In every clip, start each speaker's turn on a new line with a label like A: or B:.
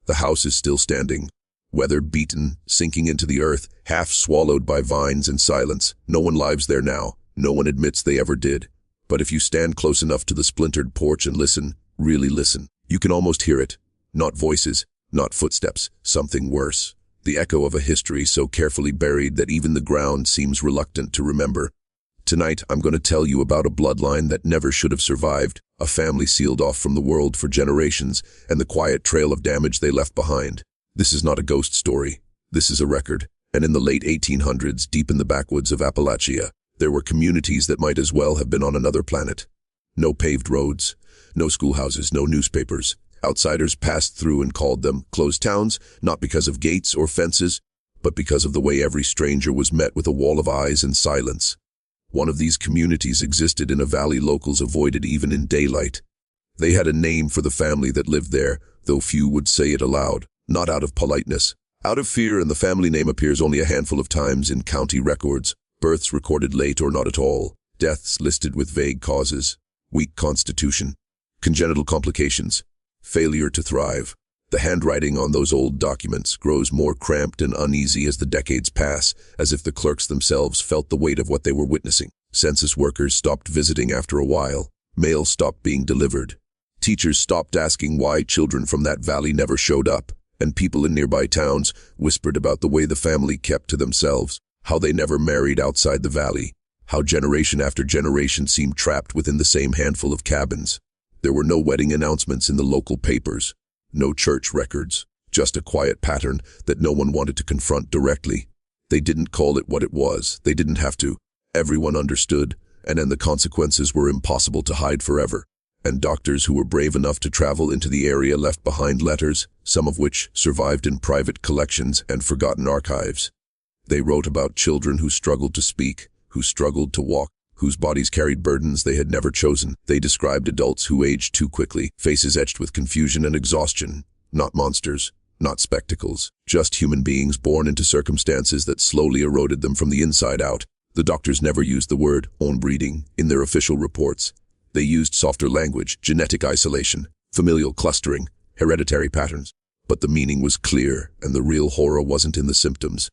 A: The house is still standing, weather-beaten, sinking into the earth, half swallowed by vines and silence. No one lives there now. No one admits they ever did. But if you stand close enough to the splintered porch and listen, really listen, you can almost hear it. Not voices, not footsteps, something worse. The echo of a history so carefully buried that even the ground seems reluctant to remember. Tonight, I'm going to tell you about a bloodline that never should have survived, a family sealed off from the world for generations, and the quiet trail of damage they left behind. This is not a ghost story. This is a record. And in the late 1800s, deep in the backwoods of Appalachia, there were communities that might as well have been on another planet. No paved roads, no schoolhouses, no newspapers. Outsiders passed through and called them closed towns, not because of gates or fences, but because of the way every stranger was met with a wall of eyes and silence. One of these communities existed in a valley locals avoided even in daylight. They had a name for the family that lived there, though few would say it aloud, not out of politeness. Out of fear, and the family name appears only a handful of times in county records, births recorded late or not at all, deaths listed with vague causes, weak constitution, congenital complications, failure to thrive. The handwriting on those old documents grows more cramped and uneasy as the decades pass, as if the clerks themselves felt the weight of what they were witnessing. Census workers stopped visiting after a while. Mail stopped being delivered. Teachers stopped asking why children from that valley never showed up, and people in nearby towns whispered about the way the family kept to themselves, how they never married outside the valley, how generation after generation seemed trapped within the same handful of cabins. There were no wedding announcements in the local papers. No church records, just a quiet pattern that no one wanted to confront directly. They didn't call it what it was. They didn't have to. Everyone understood, and then the consequences were impossible to hide forever. And doctors who were brave enough to travel into the area left behind letters, some of which survived in private collections and forgotten archives. They wrote about children who struggled to speak, who struggled to walk, whose bodies carried burdens they had never chosen. They described adults who aged too quickly, faces etched with confusion and exhaustion. Not monsters, not spectacles, just human beings born into circumstances that slowly eroded them from the inside out. The doctors never used the word inbreeding in their official reports. They used softer language, genetic isolation, familial clustering, hereditary patterns. But the meaning was clear, and the real horror wasn't in the symptoms.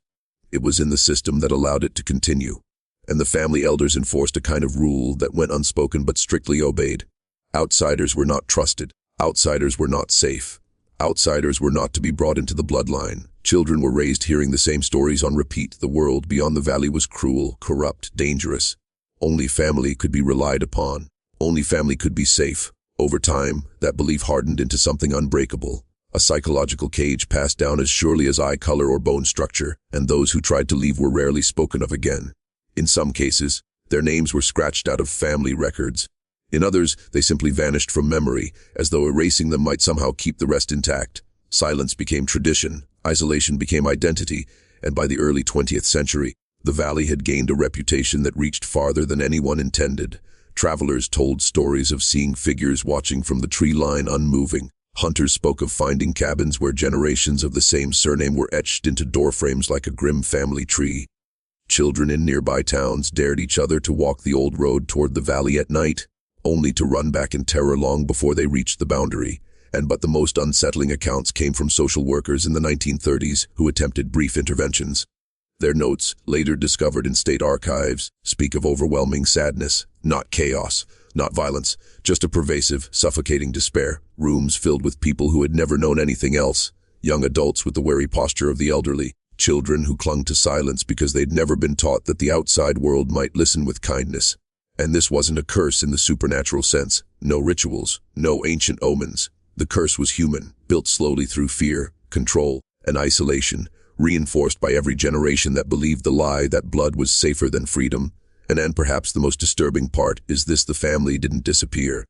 A: It was in the system that allowed it to continue. And the family elders enforced a kind of rule that went unspoken but strictly obeyed. Outsiders were not trusted. Outsiders were not safe. Outsiders were not to be brought into the bloodline. Children were raised hearing the same stories on repeat. The world beyond the valley was cruel, corrupt, dangerous. Only family could be relied upon. Only family could be safe. Over time, that belief hardened into something unbreakable. A psychological cage passed down as surely as eye color or bone structure, and those who tried to leave were rarely spoken of again. In some cases, their names were scratched out of family records. In others, they simply vanished from memory, as though erasing them might somehow keep the rest intact. Silence became tradition, isolation became identity, and by the early 20th century, the valley had gained a reputation that reached farther than anyone intended. Travelers told stories of seeing figures watching from the tree line unmoving. Hunters spoke of finding cabins where generations of the same surname were etched into doorframes like a grim family tree. Children in nearby towns dared each other to walk the old road toward the valley at night, only to run back in terror long before they reached the boundary. But the most unsettling accounts came from social workers in the 1930s who attempted brief interventions. Their notes, later discovered in state archives, speak of overwhelming sadness, not chaos, not violence, just a pervasive, suffocating despair, rooms filled with people who had never known anything else, young adults with the wary posture of the elderly, children who clung to silence because they'd never been taught that the outside world might listen with kindness. And this wasn't a curse in the supernatural sense. No rituals, no ancient omens. The curse was human, built slowly through fear, control, and isolation, reinforced by every generation that believed the lie that blood was safer than freedom. And perhaps the most disturbing part is this: the family didn't disappear.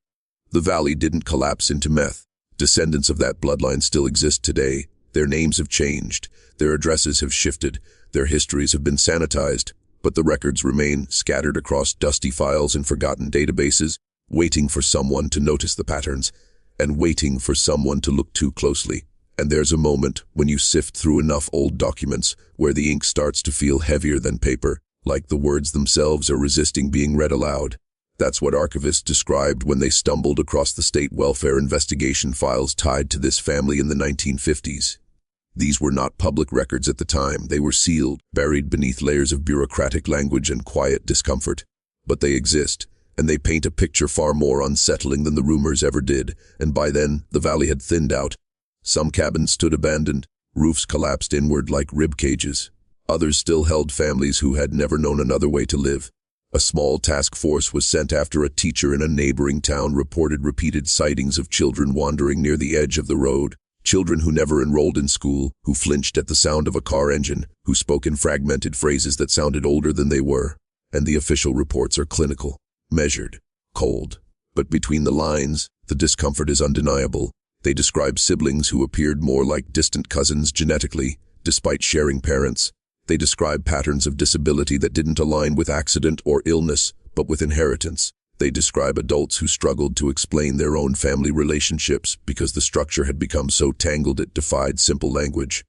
A: The valley didn't collapse into meth. Descendants of that bloodline still exist today. Their names have changed, their addresses have shifted, their histories have been sanitized, but the records remain scattered across dusty files and forgotten databases, waiting for someone to notice the patterns, and waiting for someone to look too closely. And there's a moment when you sift through enough old documents where the ink starts to feel heavier than paper, like the words themselves are resisting being read aloud. That's what archivists described when they stumbled across the state welfare investigation files tied to this family in the 1950s. These were not public records at the time. They were sealed, buried beneath layers of bureaucratic language and quiet discomfort. But they exist, and they paint a picture far more unsettling than the rumors ever did, and by then, the valley had thinned out. Some cabins stood abandoned, roofs collapsed inward like rib cages. Others still held families who had never known another way to live. A small task force was sent after a teacher in a neighboring town reported repeated sightings of children wandering near the edge of the road. Children who never enrolled in school, who flinched at the sound of a car engine, who spoke in fragmented phrases that sounded older than they were. And the official reports are clinical, measured, cold. But between the lines, the discomfort is undeniable. They describe siblings who appeared more like distant cousins genetically, despite sharing parents. They describe patterns of disability that didn't align with accident or illness, but with inheritance. They describe adults who struggled to explain their own family relationships because the structure had become so tangled it defied simple language.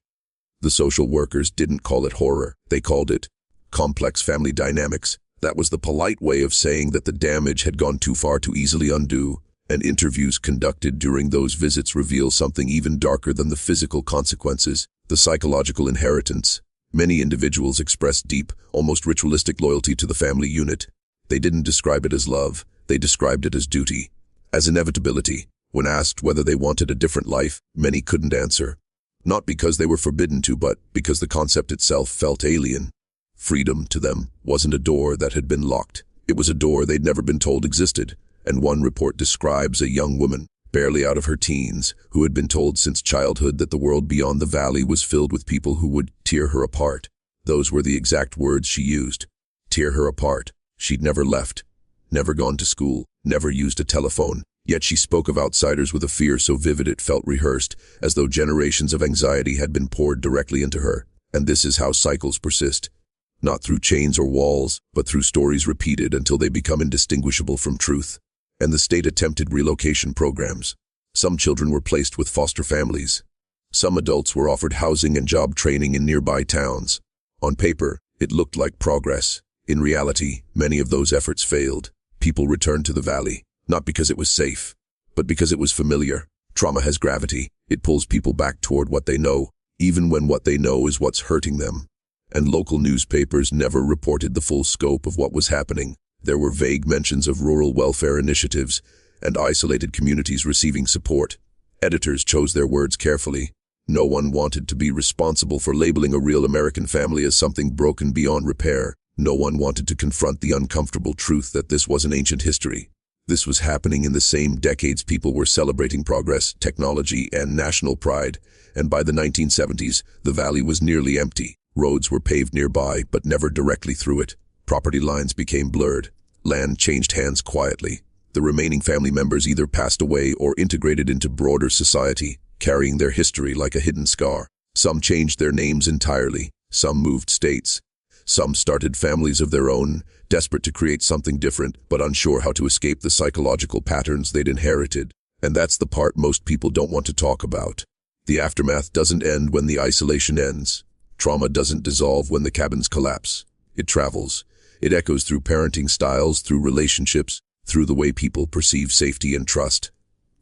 A: The social workers didn't call it horror. They called it complex family dynamics. That was the polite way of saying that the damage had gone too far to easily undo, and interviews conducted during those visits reveal something even darker than the physical consequences, the psychological inheritance. Many individuals expressed deep, almost ritualistic loyalty to the family unit. They didn't describe it as love, they described it as duty, as inevitability. When asked whether they wanted a different life, many couldn't answer. Not because they were forbidden to, but because the concept itself felt alien. Freedom, to them, wasn't a door that had been locked. It was a door they'd never been told existed. And one report describes a young woman, barely out of her teens, who had been told since childhood that the world beyond the valley was filled with people who would tear her apart. Those were the exact words she used. Tear her apart. She'd never left, never gone to school, never used a telephone. Yet she spoke of outsiders with a fear so vivid it felt rehearsed, as though generations of anxiety had been poured directly into her. And this is how cycles persist. Not through chains or walls, but through stories repeated until they become indistinguishable from truth. And the state attempted relocation programs. Some children were placed with foster families. Some adults were offered housing and job training in nearby towns. On paper, it looked like progress. In reality, many of those efforts failed. People returned to the valley, not because it was safe, but because it was familiar. Trauma has gravity. It pulls people back toward what they know, even when what they know is what's hurting them. And local newspapers never reported the full scope of what was happening. There were vague mentions of rural welfare initiatives and isolated communities receiving support. Editors chose their words carefully. No one wanted to be responsible for labeling a real American family as something broken beyond repair. No one wanted to confront the uncomfortable truth that this was an ancient history. This was happening in the same decades people were celebrating progress, technology, and national pride. And by the 1970s, the valley was nearly empty. Roads were paved nearby, but never directly through it. Property lines became blurred. Land changed hands quietly. The remaining family members either passed away or integrated into broader society, carrying their history like a hidden scar. Some changed their names entirely. Some moved states. Some started families of their own, desperate to create something different, but unsure how to escape the psychological patterns they'd inherited. And that's the part most people don't want to talk about. The aftermath doesn't end when the isolation ends. Trauma doesn't dissolve when the cabins collapse. It travels. It echoes through parenting styles, through relationships, through the way people perceive safety and trust.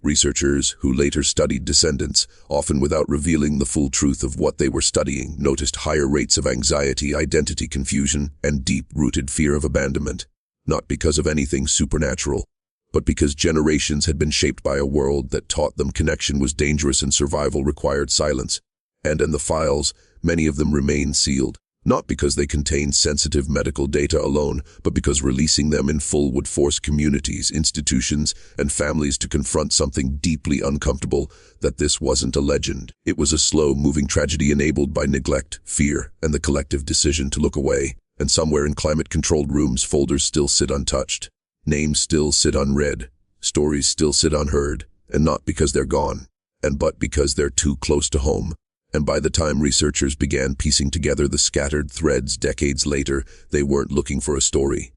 A: Researchers who later studied descendants, often without revealing the full truth of what they were studying, noticed higher rates of anxiety, identity confusion, and deep-rooted fear of abandonment. Not because of anything supernatural, but because generations had been shaped by a world that taught them connection was dangerous and survival required silence. And in the files, many of them remain sealed. Not because they contain sensitive medical data alone, but because releasing them in full would force communities, institutions, and families to confront something deeply uncomfortable, that this wasn't a legend. It was a slow-moving tragedy enabled by neglect, fear, and the collective decision to look away. And somewhere in climate-controlled rooms, folders still sit untouched. Names still sit unread. Stories still sit unheard. And not because they're gone, but because they're too close to home. And by the time researchers began piecing together the scattered threads decades later, they weren't looking for a story.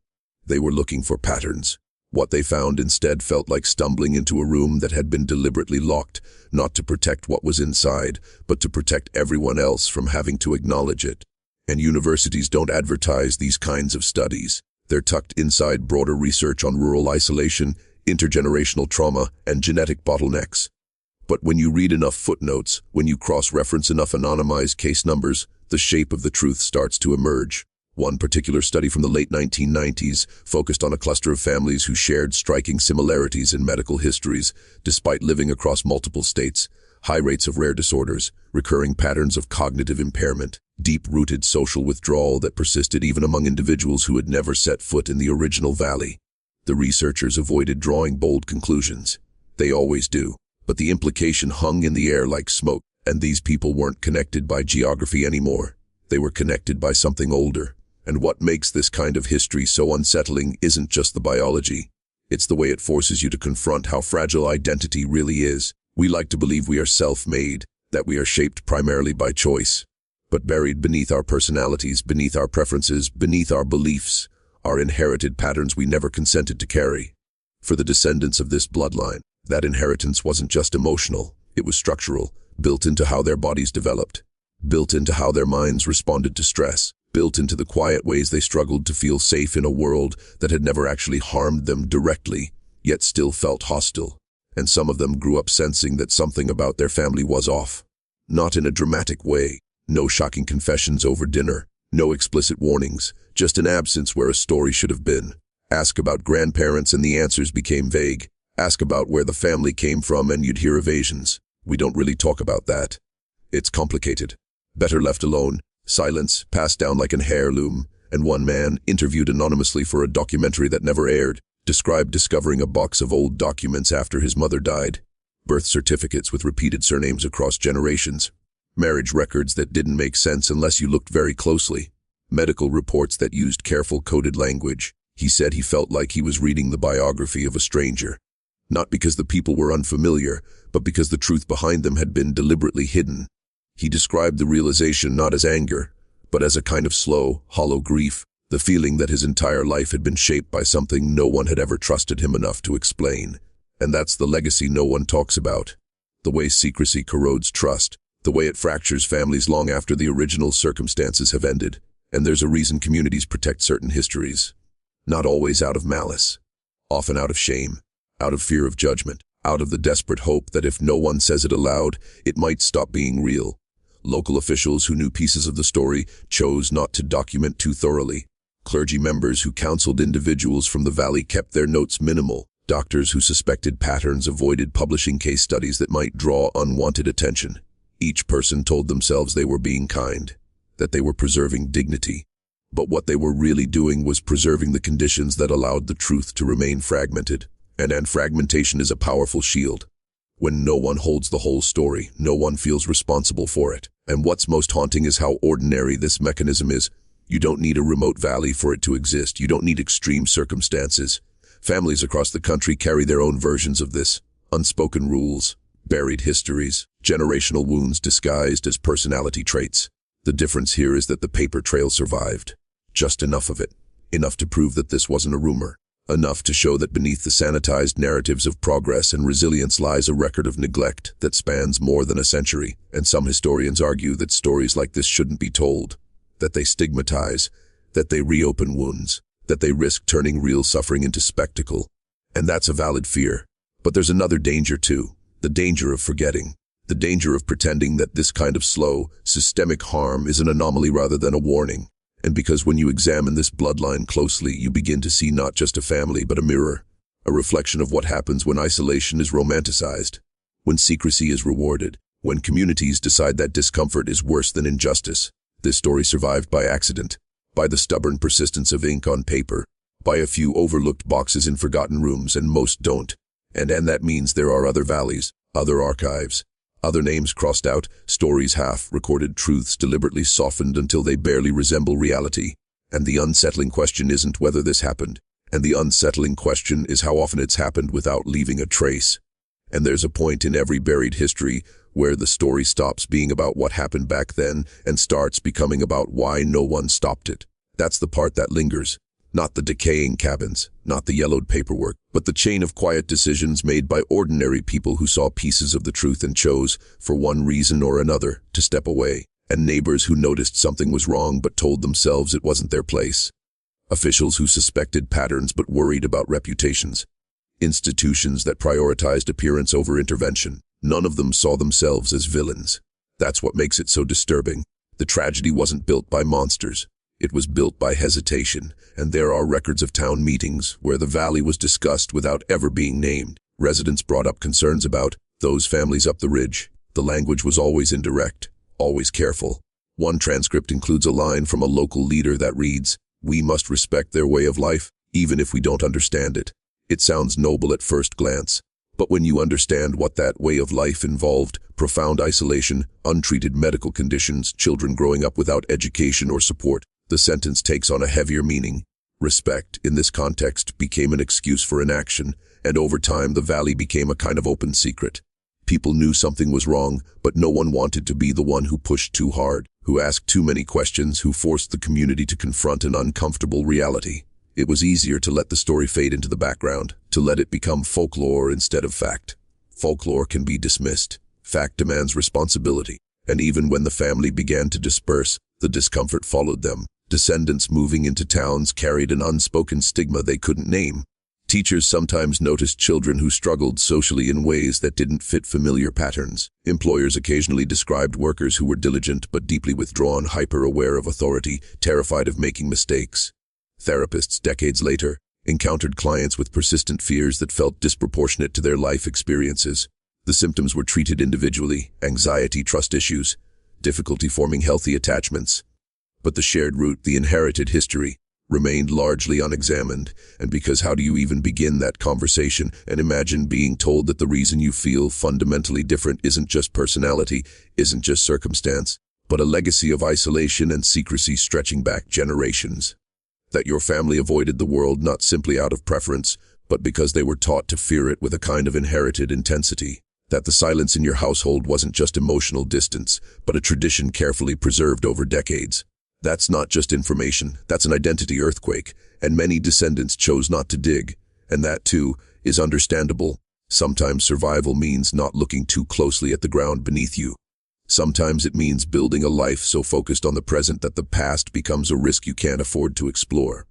A: They were looking for patterns. What they found instead felt like stumbling into a room that had been deliberately locked, not to protect what was inside, but to protect everyone else from having to acknowledge it. And universities don't advertise these kinds of studies. They're tucked inside broader research on rural isolation, intergenerational trauma, and genetic bottlenecks. But when you read enough footnotes, when you cross-reference enough anonymized case numbers, the shape of the truth starts to emerge. One particular study from the late 1990s focused on a cluster of families who shared striking similarities in medical histories, despite living across multiple states: high rates of rare disorders, recurring patterns of cognitive impairment, deep-rooted social withdrawal that persisted even among individuals who had never set foot in the original valley. The researchers avoided drawing bold conclusions. They always do. But the implication hung in the air like smoke, and these people weren't connected by geography anymore. They were connected by something older. And what makes this kind of history so unsettling isn't just the biology. It's the way it forces you to confront how fragile identity really is. We like to believe we are self-made, that we are shaped primarily by choice. But buried beneath our personalities, beneath our preferences, beneath our beliefs, are inherited patterns we never consented to carry. For the descendants of this bloodline, that inheritance wasn't just emotional, it was structural, built into how their bodies developed, built into how their minds responded to stress, built into the quiet ways they struggled to feel safe in a world that had never actually harmed them directly, yet still felt hostile. And some of them grew up sensing that something about their family was off. Not in a dramatic way, no shocking confessions over dinner, no explicit warnings, just an absence where a story should have been. Ask about grandparents and the answers became vague. Ask about where the family came from and you'd hear evasions. We don't really talk about that. It's complicated. Better left alone. Silence, passed down like an heirloom. And one man, interviewed anonymously for a documentary that never aired, described discovering a box of old documents after his mother died. Birth certificates with repeated surnames across generations. Marriage records that didn't make sense unless you looked very closely. Medical reports that used careful coded language. He said he felt like he was reading the biography of a stranger. Not because the people were unfamiliar, but because the truth behind them had been deliberately hidden. He described the realization not as anger, but as a kind of slow, hollow grief, the feeling that his entire life had been shaped by something no one had ever trusted him enough to explain. And that's the legacy no one talks about. The way secrecy corrodes trust, the way it fractures families long after the original circumstances have ended. And there's a reason communities protect certain histories. Not always out of malice, often out of shame. Out of fear of judgment, out of the desperate hope that if no one says it aloud, it might stop being real. Local officials who knew pieces of the story chose not to document too thoroughly. Clergy members who counseled individuals from the valley kept their notes minimal. Doctors who suspected patterns avoided publishing case studies that might draw unwanted attention. Each person told themselves they were being kind, that they were preserving dignity. But what they were really doing was preserving the conditions that allowed the truth to remain fragmented. And fragmentation is a powerful shield. When no one holds the whole story, no one feels responsible for it. And what's most haunting is how ordinary this mechanism is. You don't need a remote valley for it to exist. You don't need extreme circumstances. Families across the country carry their own versions of this. Unspoken rules, buried histories, generational wounds disguised as personality traits. The difference here is that the paper trail survived. Just enough of it. Enough to prove that this wasn't a rumor. Enough to show that beneath the sanitized narratives of progress and resilience lies a record of neglect that spans more than a century. And some historians argue that stories like this shouldn't be told, that they stigmatize, that they reopen wounds, that they risk turning real suffering into spectacle. And that's a valid fear. But there's another danger too, the danger of forgetting, the danger of pretending that this kind of slow, systemic harm is an anomaly rather than a warning. And because when you examine this bloodline closely, you begin to see not just a family, but a mirror, a reflection of what happens when isolation is romanticized, when secrecy is rewarded, when communities decide that discomfort is worse than injustice. This story survived by accident, by the stubborn persistence of ink on paper, by a few overlooked boxes in forgotten rooms, and most don't. And that means there are other valleys, other archives, other names crossed out, stories half-recorded, truths deliberately softened until they barely resemble reality. And the unsettling question isn't whether this happened, and the unsettling question is how often it's happened without leaving a trace. And there's a point in every buried history where the story stops being about what happened back then and starts becoming about why no one stopped it. That's the part that lingers. Not the decaying cabins, not the yellowed paperwork, but the chain of quiet decisions made by ordinary people who saw pieces of the truth and chose, for one reason or another, to step away, and neighbors who noticed something was wrong but told themselves it wasn't their place. Officials who suspected patterns but worried about reputations. Institutions that prioritized appearance over intervention. None of them saw themselves as villains. That's what makes it so disturbing. The tragedy wasn't built by monsters. It was built by hesitation, and there are records of town meetings where the valley was discussed without ever being named. Residents brought up concerns about those families up the ridge. The language was always indirect, always careful. One transcript includes a line from a local leader that reads, "We must respect their way of life, even if we don't understand it." It sounds noble at first glance, but when you understand what that way of life involved, profound isolation, untreated medical conditions, children growing up without education or support, the sentence takes on a heavier meaning. Respect, in this context, became an excuse for inaction, and over time the valley became a kind of open secret. People knew something was wrong, but no one wanted to be the one who pushed too hard, who asked too many questions, who forced the community to confront an uncomfortable reality. It was easier to let the story fade into the background, to let it become folklore instead of fact. Folklore can be dismissed. Fact demands responsibility. And even when the family began to disperse, the discomfort followed them. Descendants moving into towns carried an unspoken stigma they couldn't name. Teachers sometimes noticed children who struggled socially in ways that didn't fit familiar patterns. Employers occasionally described workers who were diligent but deeply withdrawn, hyper-aware of authority, terrified of making mistakes. Therapists, decades later, encountered clients with persistent fears that felt disproportionate to their life experiences. The symptoms were treated individually: anxiety, trust issues, difficulty forming healthy attachments. But the shared root, the inherited history, remained largely unexamined. And because how do you even begin that conversation? And imagine being told that the reason you feel fundamentally different isn't just personality, isn't just circumstance, but a legacy of isolation and secrecy stretching back generations. That your family avoided the world not simply out of preference, but because they were taught to fear it with a kind of inherited intensity. That the silence in your household wasn't just emotional distance, but a tradition carefully preserved over decades. That's not just information, that's an identity earthquake, and many descendants chose not to dig. And that, too, is understandable. Sometimes survival means not looking too closely at the ground beneath you. Sometimes it means building a life so focused on the present that the past becomes a risk you can't afford to explore.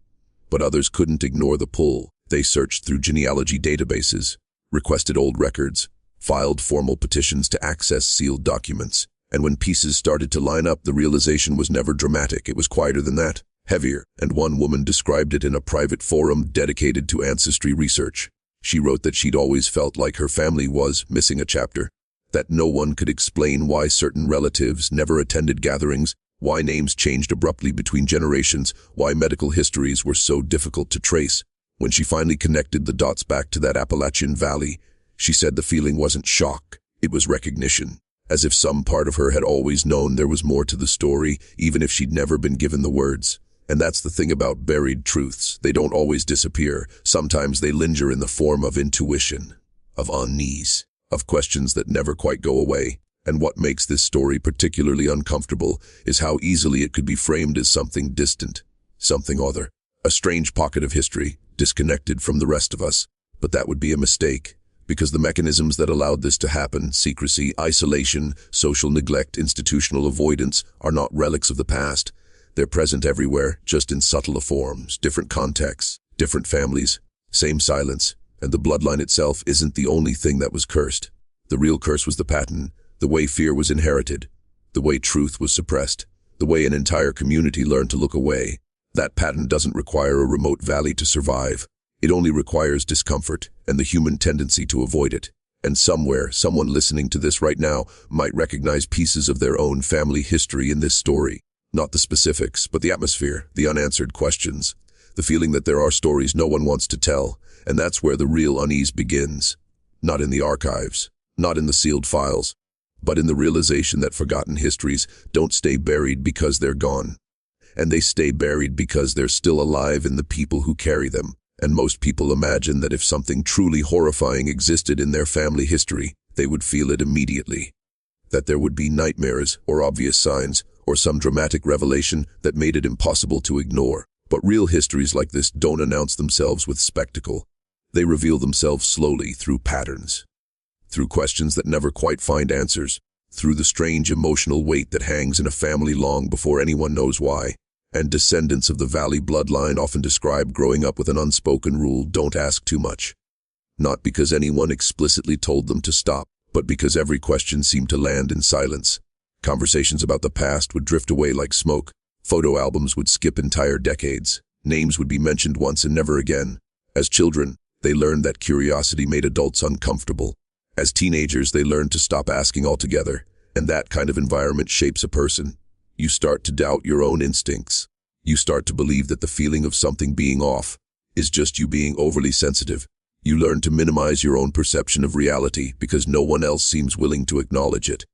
A: But others couldn't ignore the pull. They searched through genealogy databases, requested old records, filed formal petitions to access sealed documents. And when pieces started to line up, the realization was never dramatic. It was quieter than that, heavier, and one woman described it in a private forum dedicated to ancestry research. She wrote that she'd always felt like her family was missing a chapter, that no one could explain why certain relatives never attended gatherings, why names changed abruptly between generations, why medical histories were so difficult to trace. When she finally connected the dots back to that Appalachian valley, she said the feeling wasn't shock, it was recognition. As if some part of her had always known there was more to the story, even if she'd never been given the words. And that's the thing about buried truths. They don't always disappear. Sometimes they linger in the form of intuition, of unease, of questions that never quite go away. And what makes this story particularly uncomfortable is how easily it could be framed as something distant, something other, a strange pocket of history, disconnected from the rest of us. But that would be a mistake. Because the mechanisms that allowed this to happen, secrecy, isolation, social neglect, institutional avoidance, are not relics of the past. They're present everywhere, just in subtler forms, different contexts, different families, same silence. And the bloodline itself isn't the only thing that was cursed. The real curse was the pattern, the way fear was inherited, the way truth was suppressed, the way an entire community learned to look away. That pattern doesn't require a remote valley to survive. It only requires discomfort and the human tendency to avoid it. And somewhere, someone listening to this right now might recognize pieces of their own family history in this story. Not the specifics, but the atmosphere, the unanswered questions, the feeling that there are stories no one wants to tell. And that's where the real unease begins. Not in the archives, not in the sealed files, but in the realization that forgotten histories don't stay buried because they're gone. And they stay buried because they're still alive in the people who carry them. And most people imagine that if something truly horrifying existed in their family history, they would feel it immediately. That there would be nightmares or obvious signs or some dramatic revelation that made it impossible to ignore. But real histories like this don't announce themselves with spectacle. They reveal themselves slowly through patterns, through questions that never quite find answers, through the strange emotional weight that hangs in a family long before anyone knows why. And descendants of the Valley bloodline often describe growing up with an unspoken rule: don't ask too much. Not because anyone explicitly told them to stop, but because every question seemed to land in silence. Conversations about the past would drift away like smoke. Photo albums would skip entire decades. Names would be mentioned once and never again. As children, they learned that curiosity made adults uncomfortable. As teenagers, they learned to stop asking altogether. And that kind of environment shapes a person. You start to doubt your own instincts. You start to believe that the feeling of something being off is just you being overly sensitive. You learn to minimize your own perception of reality because no one else seems willing to acknowledge it.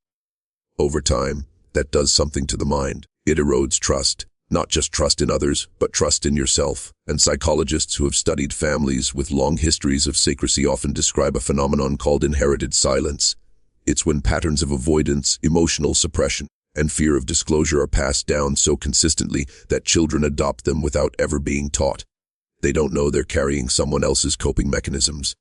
A: Over time, that does something to the mind. It erodes trust. Not just trust in others, but trust in yourself. And psychologists who have studied families with long histories of secrecy often describe a phenomenon called inherited silence. It's when patterns of avoidance, emotional suppression, and fear of disclosure are passed down so consistently that children adopt them without ever being taught. They don't know they're carrying someone else's coping mechanisms.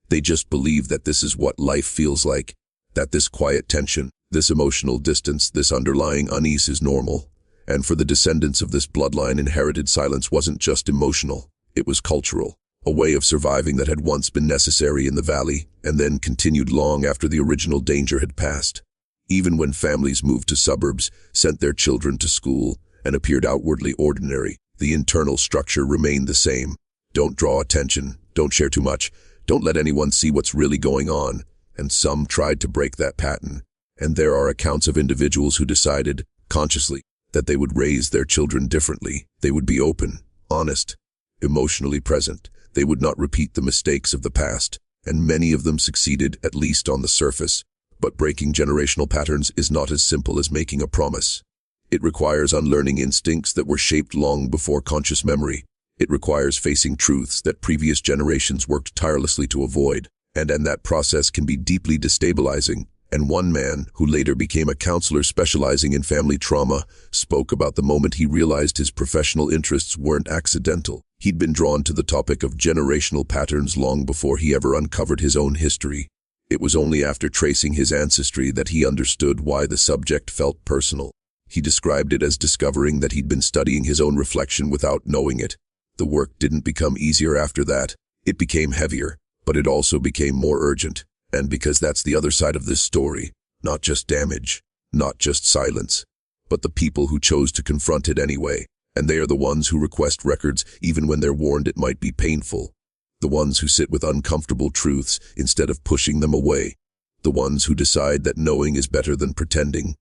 A: They just believe that this is what life feels like, that this quiet tension, this emotional distance, this underlying unease is normal. And for the descendants of this bloodline, inherited silence wasn't just emotional, it was cultural, a way of surviving that had once been necessary in the valley and then continued long after the original danger had passed. Even when families moved to suburbs, sent their children to school, and appeared outwardly ordinary, the internal structure remained the same. Don't draw attention, don't share too much, don't let anyone see what's really going on. And some tried to break that pattern. And there are accounts of individuals who decided, consciously, that they would raise their children differently. They would be open, honest, emotionally present. They would not repeat the mistakes of the past. And many of them succeeded, at least on the surface. But breaking generational patterns is not as simple as making a promise. It requires unlearning instincts that were shaped long before conscious memory. It requires facing truths that previous generations worked tirelessly to avoid. And that process can be deeply destabilizing. And one man, who later became a counselor specializing in family trauma, spoke about the moment he realized his professional interests weren't accidental. He'd been drawn to the topic of generational patterns long before he ever uncovered his own history. It was only after tracing his ancestry that he understood why the subject felt personal. He described it as discovering that he'd been studying his own reflection without knowing it. The work didn't become easier after that. It became heavier, but it also became more urgent. And because that's the other side of this story, not just damage, not just silence, but the people who chose to confront it anyway. And they are the ones who request records even when they're warned it might be painful. The ones who sit with uncomfortable truths instead of pushing them away. The ones who decide that knowing is better than pretending.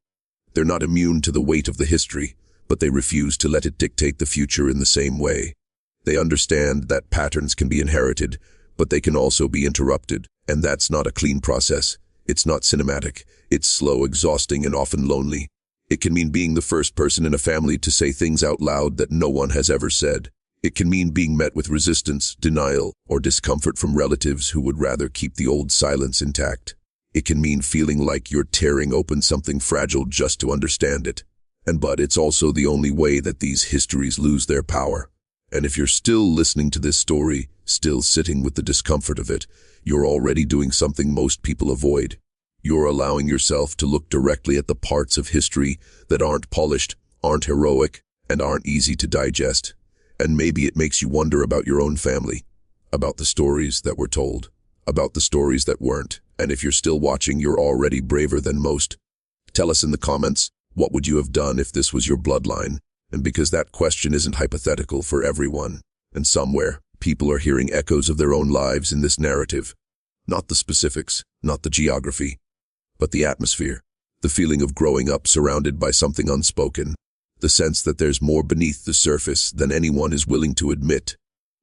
A: They're not immune to the weight of the history, but they refuse to let it dictate the future in the same way. They understand that patterns can be inherited, but they can also be interrupted. And that's not a clean process. It's not cinematic. It's slow, exhausting, and often lonely. It can mean being the first person in a family to say things out loud that no one has ever said. It can mean being met with resistance, denial, or discomfort from relatives who would rather keep the old silence intact. It can mean feeling like you're tearing open something fragile just to understand it. But it's also the only way that these histories lose their power. And if you're still listening to this story, still sitting with the discomfort of it, you're already doing something most people avoid. You're allowing yourself to look directly at the parts of history that aren't polished, aren't heroic, and aren't easy to digest. And maybe it makes you wonder about your own family, about the stories that were told, about the stories that weren't. And if you're still watching, you're already braver than most. Tell us in the comments, what would you have done if this was your bloodline? And because that question isn't hypothetical for everyone, and somewhere, people are hearing echoes of their own lives in this narrative. Not the specifics, not the geography, but the atmosphere, the feeling of growing up surrounded by something unspoken, the sense that there's more beneath the surface than anyone is willing to admit,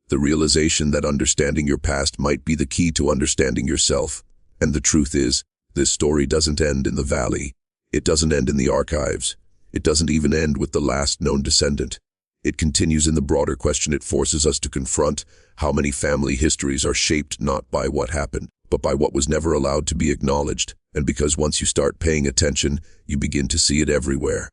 A: the realization that understanding your past might be the key to understanding yourself. And the truth is, this story doesn't end in the valley. It doesn't end in the archives. It doesn't even end with the last known descendant. It continues in the broader question it forces us to confront: how many family histories are shaped not by what happened, but by what was never allowed to be acknowledged. And because once you start paying attention, you begin to see it everywhere.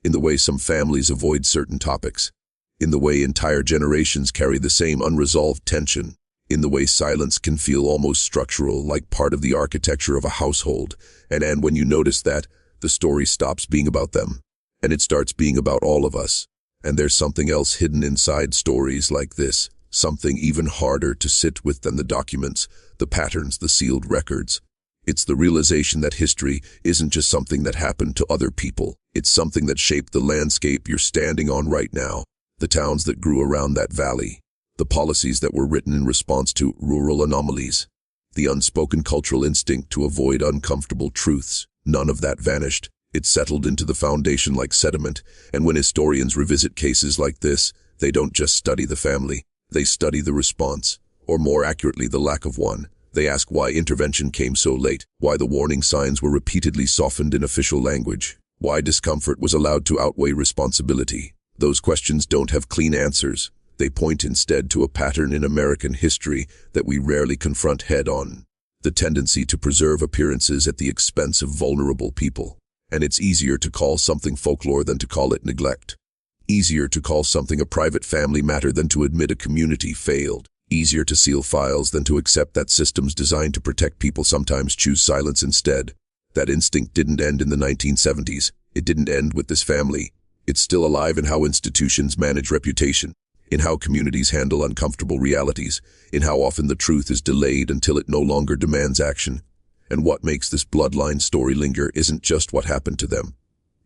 A: In the way some families avoid certain topics. In the way entire generations carry the same unresolved tension. In the way silence can feel almost structural, like part of the architecture of a household. And when you notice that, the story stops being about them. And it starts being about all of us. And there's something else hidden inside stories like this, something even harder to sit with than the documents, the patterns, the sealed records. It's the realization that history isn't just something that happened to other people. It's something that shaped the landscape you're standing on right now, the towns that grew around that valley, the policies that were written in response to rural anomalies, the unspoken cultural instinct to avoid uncomfortable truths. None of that vanished. It settled into the foundation like sediment, and when historians revisit cases like this, they don't just study the family, they study the response, or more accurately, the lack of one. They ask why intervention came so late, why the warning signs were repeatedly softened in official language, why discomfort was allowed to outweigh responsibility. Those questions don't have clean answers. They point instead to a pattern in American history that we rarely confront head-on: the tendency to preserve appearances at the expense of vulnerable people. And it's easier to call something folklore than to call it neglect. Easier to call something a private family matter than to admit a community failed. Easier to seal files than to accept that systems designed to protect people sometimes choose silence instead. That instinct didn't end in the 1970s. It didn't end with this family. It's still alive in how institutions manage reputation, in how communities handle uncomfortable realities, in how often the truth is delayed until it no longer demands action. And what makes this bloodline story linger isn't just what happened to them.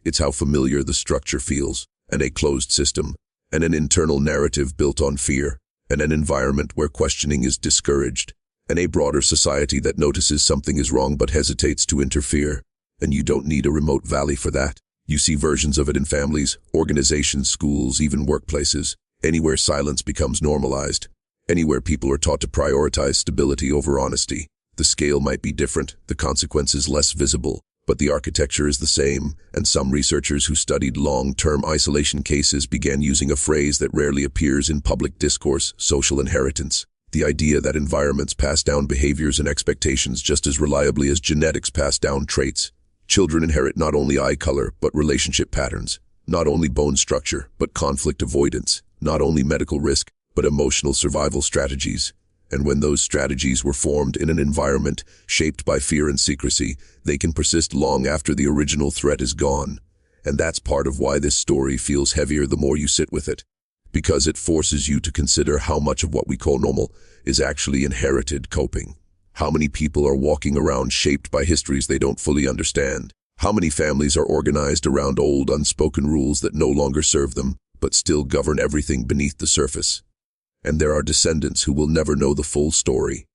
A: It's how familiar the structure feels, and a closed system, and an internal narrative built on fear, and an environment where questioning is discouraged, and a broader society that notices something is wrong but hesitates to interfere. And you don't need a remote valley for that. You see versions of it in families, organizations, schools, even workplaces, anywhere silence becomes normalized, anywhere people are taught to prioritize stability over honesty. The scale might be different, the consequences less visible, but the architecture is the same, and some researchers who studied long-term isolation cases began using a phrase that rarely appears in public discourse: social inheritance. The idea that environments pass down behaviors and expectations just as reliably as genetics pass down traits. Children inherit not only eye color, but relationship patterns, not only bone structure, but conflict avoidance, not only medical risk, but emotional survival strategies. And when those strategies were formed in an environment shaped by fear and secrecy, they can persist long after the original threat is gone. And that's part of why this story feels heavier the more you sit with it, because it forces you to consider how much of what we call normal is actually inherited coping. How many people are walking around shaped by histories they don't fully understand? How many families are organized around old unspoken rules that no longer serve them, but still govern everything beneath the surface? And there are descendants who will never know the full story.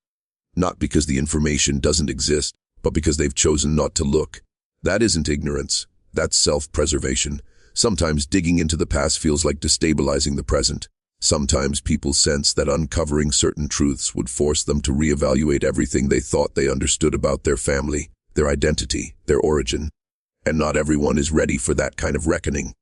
A: Not because the information doesn't exist, but because they've chosen not to look. That isn't ignorance. That's self-preservation. Sometimes digging into the past feels like destabilizing the present. Sometimes people sense that uncovering certain truths would force them to reevaluate everything they thought they understood about their family, their identity, their origin. And not everyone is ready for that kind of reckoning.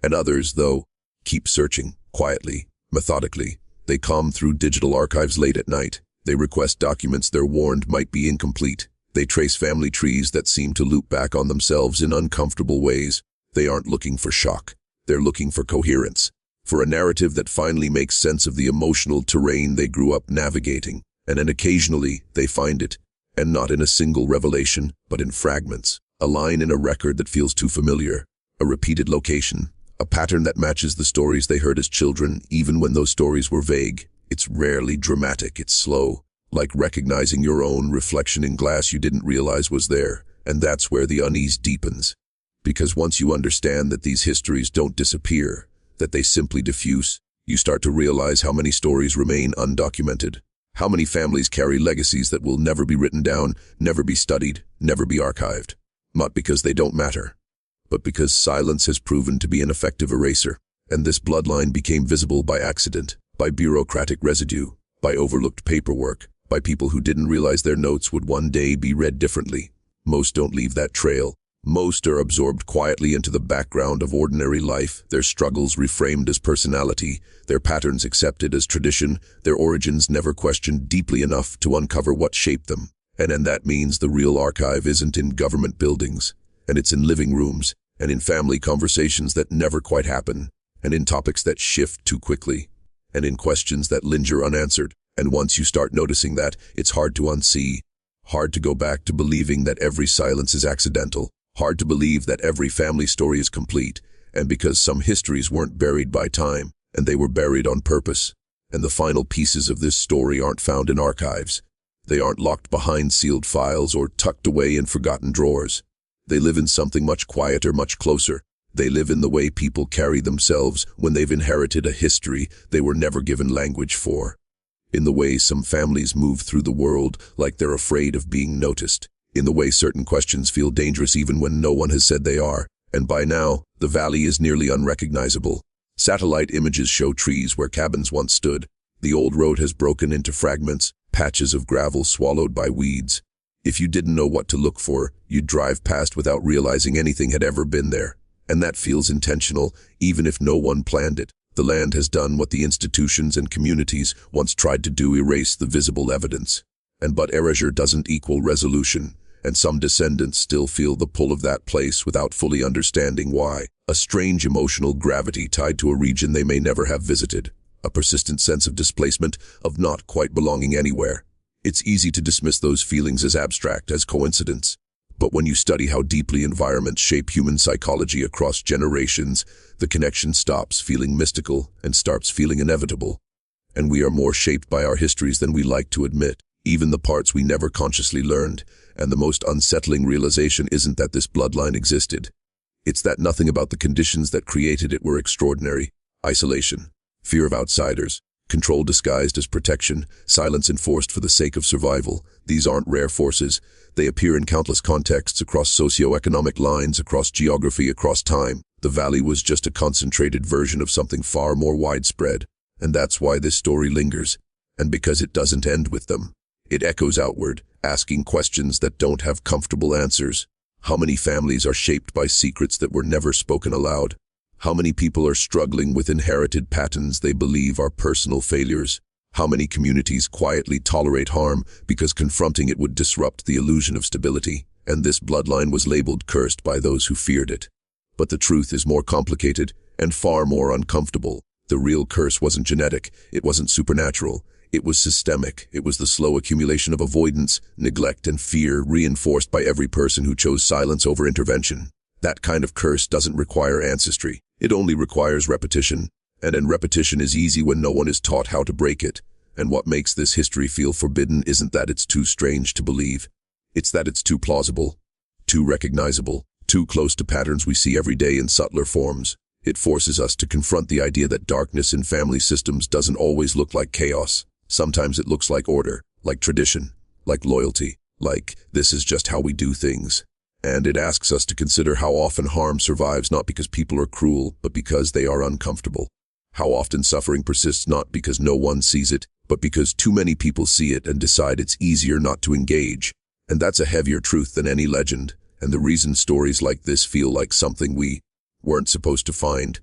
A: And others, though, keep searching, quietly, methodically. They comb through digital archives late at night. They request documents they're warned might be incomplete. They trace family trees that seem to loop back on themselves in uncomfortable ways. They aren't looking for shock. They're looking for coherence, for a narrative that finally makes sense of the emotional terrain they grew up navigating. And then occasionally, they find it, and not in a single revelation, but in fragments. A line in a record that feels too familiar, a repeated location, a pattern that matches the stories they heard as children, even when those stories were vague. It's rarely dramatic, it's slow, like recognizing your own reflection in glass you didn't realize was there. And that's where the unease deepens. Because once you understand that these histories don't disappear, that they simply diffuse, you start to realize how many stories remain undocumented. How many families carry legacies that will never be written down, never be studied, never be archived. Not because they don't matter, but because silence has proven to be an effective eraser. And this bloodline became visible by accident, by bureaucratic residue, by overlooked paperwork, by people who didn't realize their notes would one day be read differently. Most don't leave that trail. Most are absorbed quietly into the background of ordinary life, their struggles reframed as personality, their patterns accepted as tradition, their origins never questioned deeply enough to uncover what shaped them. And that means the real archive isn't in government buildings, and it's in living rooms, and in family conversations that never quite happen, and in topics that shift too quickly, and in questions that linger unanswered. And once you start noticing that, it's hard to unsee, hard to go back to believing that every silence is accidental, hard to believe that every family story is complete, and because some histories weren't buried by time, and they were buried on purpose. And the final pieces of this story aren't found in archives. They aren't locked behind sealed files or tucked away in forgotten drawers. They live in something much quieter, much closer. They live in the way people carry themselves when they've inherited a history they were never given language for. In the way some families move through the world like they're afraid of being noticed. In the way certain questions feel dangerous even when no one has said they are. And by now, the valley is nearly unrecognizable. Satellite images show trees where cabins once stood. The old road has broken into fragments, patches of gravel swallowed by weeds. If you didn't know what to look for, you'd drive past without realizing anything had ever been there. And that feels intentional, even if no one planned it. The land has done what the institutions and communities once tried to do: erase the visible evidence. But erasure doesn't equal resolution, and some descendants still feel the pull of that place without fully understanding why. A strange emotional gravity tied to a region they may never have visited. A persistent sense of displacement, of not quite belonging anywhere. It's easy to dismiss those feelings as abstract, as coincidence. But when you study how deeply environments shape human psychology across generations, the connection stops feeling mystical and starts feeling inevitable. And we are more shaped by our histories than we like to admit, even the parts we never consciously learned. And the most unsettling realization isn't that this bloodline existed. It's that nothing about the conditions that created it were extraordinary. Isolation, fear of outsiders, control disguised as protection, silence enforced for the sake of survival. These aren't rare forces. They appear in countless contexts, across socio-economic lines, across geography, across time. The valley was just a concentrated version of something far more widespread. And that's why this story lingers. And because it doesn't end with them. It echoes outward, asking questions that don't have comfortable answers. How many families are shaped by secrets that were never spoken aloud? How many people are struggling with inherited patterns they believe are personal failures? How many communities quietly tolerate harm because confronting it would disrupt the illusion of stability? And this bloodline was labeled cursed by those who feared it. But the truth is more complicated and far more uncomfortable. The real curse wasn't genetic, it wasn't supernatural. It was systemic. It was the slow accumulation of avoidance, neglect, and fear reinforced by every person who chose silence over intervention. That kind of curse doesn't require ancestry. It only requires repetition. And repetition is easy when no one is taught how to break it. And what makes this history feel forbidden isn't that it's too strange to believe. It's that it's too plausible, too recognizable, too close to patterns we see every day in subtler forms. It forces us to confront the idea that darkness in family systems doesn't always look like chaos. Sometimes it looks like order, like tradition, like loyalty, like this is just how we do things. And it asks us to consider how often harm survives not because people are cruel, but because they are uncomfortable. How often suffering persists not because no one sees it, but because too many people see it and decide it's easier not to engage. And that's a heavier truth than any legend. And the reason stories like this feel like something we weren't supposed to find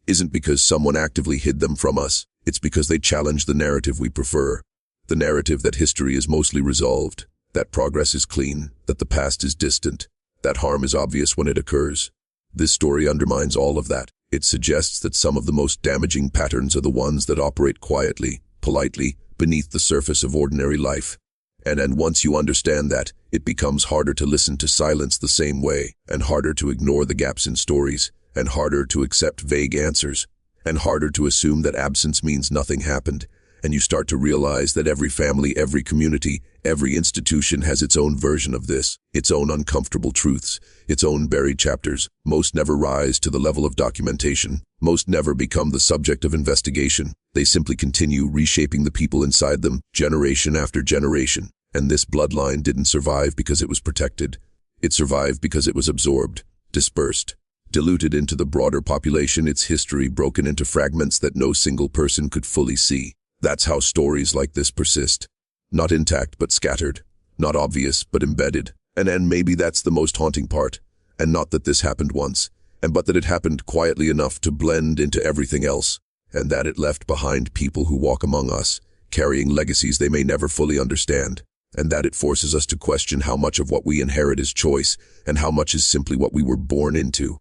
A: isn't because someone actively hid them from us. It's because they challenge the narrative we prefer. The narrative that history is mostly resolved, that progress is clean, that the past is distant, that harm is obvious when it occurs. This story undermines all of that. It suggests that some of the most damaging patterns are the ones that operate quietly, politely, beneath the surface of ordinary life. And once you understand that, it becomes harder to listen to silence the same way, and harder to ignore the gaps in stories, and harder to accept vague answers, and harder to assume that absence means nothing happened. And you start to realize that every family, every community, every institution has its own version of this, its own uncomfortable truths, its own buried chapters. Most never rise to the level of documentation. Most never become the subject of investigation. They simply continue reshaping the people inside them, generation after generation. And this bloodline didn't survive because it was protected. It survived because it was absorbed, dispersed, diluted into the broader population, its history broken into fragments that no single person could fully see. That's how stories like this persist. Not intact, but scattered. Not obvious, but embedded. And maybe that's the most haunting part. And not that this happened once, but that it happened quietly enough to blend into everything else. And that it left behind people who walk among us, carrying legacies they may never fully understand. And that it forces us to question how much of what we inherit is choice, and how much is simply what we were born into.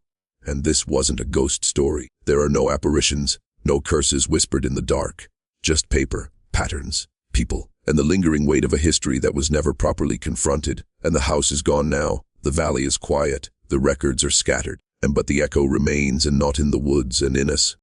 A: And this wasn't a ghost story. There are no apparitions, no curses whispered in the dark. Just paper, patterns, people, and the lingering weight of a history that was never properly confronted. And the house is gone now, the valley is quiet, the records are scattered, but the echo remains, and not in the woods and in us.